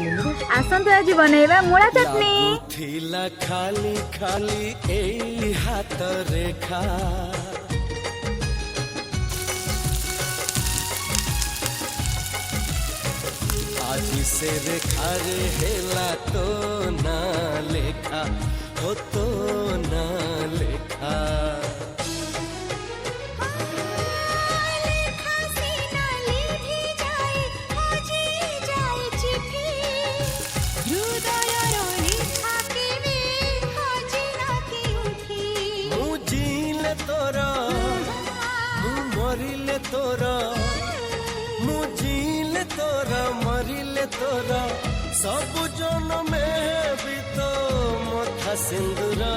आसंतु आज बनैबा मूला चटनी। थिला खाली खाली एई हाथ रेखा आज से रेखा रे हेला तो ना लेखा हो तो ना लेखा मरिले तोरा मुझिले तोरा मरिले तोरा सब जन में भी तो मथा सिंदूरा